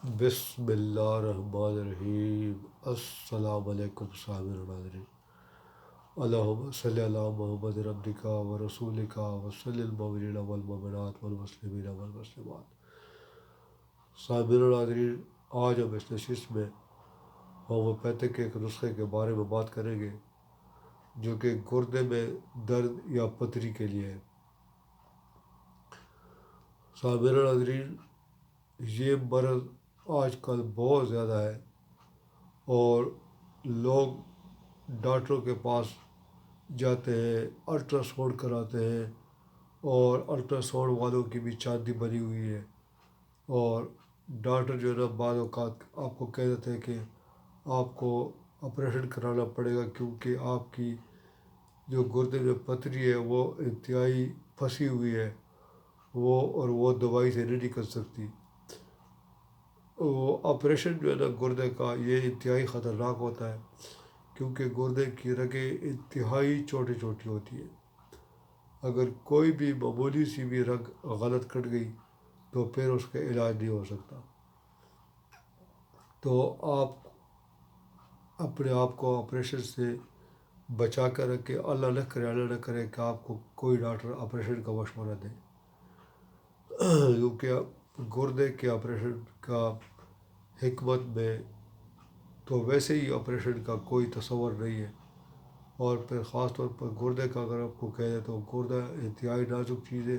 بسم اللہ الرحمن الرحیم۔ السلام علیکم سامعین و ناظرین، اللہم صلی علی محمد عبدک و رسولک وصلی المؤمنین والمؤمنات والمسلمین والمسلمات۔ سامعین و ناظرین، آج ہم اس نشست میں ہومیوپیتھک کے ایک نسخے کے بارے میں بات کریں گے جو کہ گردے میں درد یا پتھری کے لیے ہے۔ سامعین و ناظرین، یہ مرض آج کل بہت زیادہ ہے اور لوگ ڈاکٹروں کے پاس جاتے ہیں، الٹرا ساؤنڈ کراتے ہیں اور الٹرا ساؤنڈ والوں کی بھی چاندی بنی ہوئی ہے، اور ڈاکٹر جو ہے نا بعض اوقات آپ کو کہہ دیتے ہیں کہ آپ کو آپریشن کرانا پڑے گا کیونکہ آپ کی جو گردے میں پتھری ہے وہ انتہائی پھنسی ہوئی ہے، وہ دوائی سے نہیں نکل سکتی۔ وہ آپریشن جو ہے نا گردے کا، یہ انتہائی خطرناک ہوتا ہے کیونکہ گردے کی رگیں انتہائی چھوٹی چھوٹی ہوتی ہیں۔ اگر کوئی بھی معمولی سی بھی رگ غلط کٹ گئی تو پھر اس کا علاج نہیں ہو سکتا۔ تو آپ اپنے آپ کو آپریشن سے بچا کر رکھیں، اللہ نہ کرے کہ آپ کو کوئی ڈاکٹر آپریشن کا مشورہ دے، کیونکہ گردے کے آپریشن کا حکمت میں تو ویسے ہی آپریشن کا کوئی تصور نہیں ہے، اور پھر خاص طور پر گردے کا اگر آپ کو کہہ دیں تو گردہ انتہائی نازک چیز ہے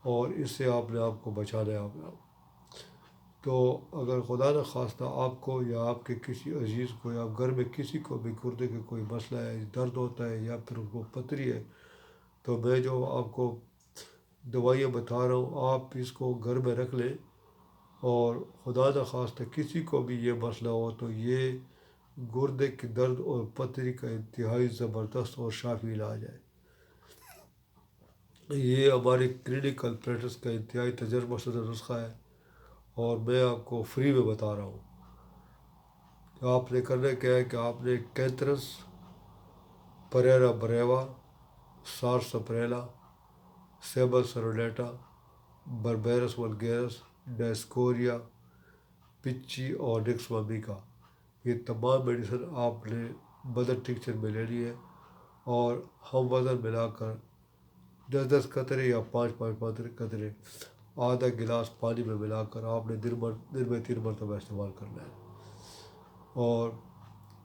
اور اس سے آپ نے آپ کو بچانا ہے اپنے آپ۔ تو اگر خدا نہ خواستہ آپ کو یا آپ کے کسی عزیز کو یا گھر میں کسی کو بھی گردے کا کوئی مسئلہ ہے، درد ہوتا ہے یا پھر اس کو پتھری ہے، تو میں جو آپ کو دوائیاں بتا رہا ہوں آپ اس کو گھر میں رکھ لیں، اور خدا نہ خواستہ کسی کو بھی یہ مسئلہ ہو تو یہ گردے کے درد اور پتھری کا انتہائی زبردست اور شافی علاج ہے۔ یہ ہماری کلینکل پریکٹس کا انتہائی تجربہ شدہ نسخہ ہے اور میں آپ کو فری میں بتا رہا ہوں۔ تو آپ نے کرنا کیا ہے کہ آپ نے کینترس، پریرا بریوا، سارسپریلا، سیبل سرولیٹا، بربیرس ولگیرس، ڈیسکوریا، پچی اور ڈکسوامیکا، یہ تمام میڈیسن آپ نے مدر ٹنکچر میں لینی ہے، اور ہم وزن ملا کر 10 قطرے یا 5 قطرے آدھا گلاس پانی میں ملا کر آپ نے دن میں 3 مرتبہ استعمال کرنا ہے، اور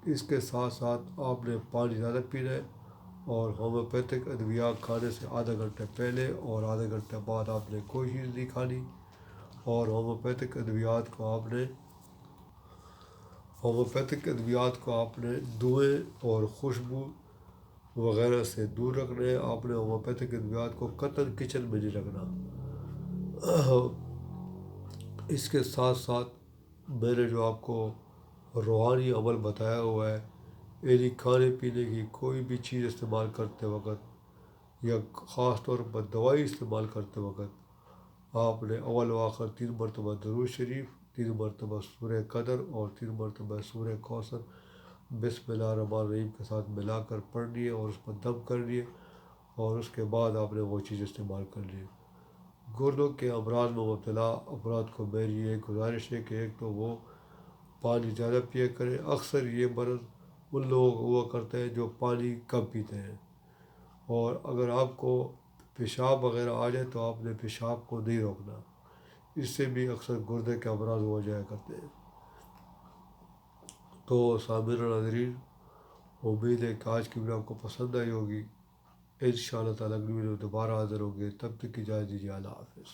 اس کے ساتھ ساتھ آپ نے پانی زیادہ پینا ہے، اور ہومیوپیتھک ادویات کھانے سے آدھا گھنٹہ پہلے اور آدھا گھنٹہ بعد آپ نے کوئی چیز نہیں کھانی، اور ہومیوپیتھک ادویات کو آپ نے دھوئیں اور خوشبو وغیرہ سے دور رکھنا ہے۔ آپ نے ہومیوپیتھک ادویات کو قطعاً کچن میں نہیں رکھنا۔ اس کے ساتھ ساتھ میں نے جو آپ کو روحانی عمل بتایا ہوا ہے، یعنی کھانے پینے کی کوئی بھی چیز استعمال کرتے وقت یا خاص طور پر دوائی استعمال کرتے وقت آپ نے اول و آخر 3 مرتبہ درود شریف، 3 مرتبہ سورہ قدر اور 3 مرتبہ سورہ کوثر بسم اللہ الرحمن الرحیم کے ساتھ ملا کر پڑھنی ہے اور اس پر دم کرنی ہے، اور اس کے بعد آپ نے وہ چیز استعمال کرنی ہے۔ گردوں کے امراض میں مبتلا افراد کو میری یہ گزارش ہے کہ ایک تو وہ پانی زیادہ پیا کریں۔ اکثر یہ مرض ان لوگوں کو ہوا کرتا ہے جو پانی کم پیتے ہیں، اور اگر آپ کو پیشاب وغیرہ آ جائے تو آپ نے پیشاب کو نہیں روکنا، اس سے بھی اکثر گردے کے امراض ہو جایا کرتے ہیں۔ تو سامعین و ناظرین، امید ہے کہ آج کی ویڈیو آپ کو پسند آئی ہوگی۔ انشاءاللہ تعالیٰ اگلی ویڈیو دوبارہ حاضر ہوں گے، تب تک کی اجازت دیجیے، اللہ حافظ۔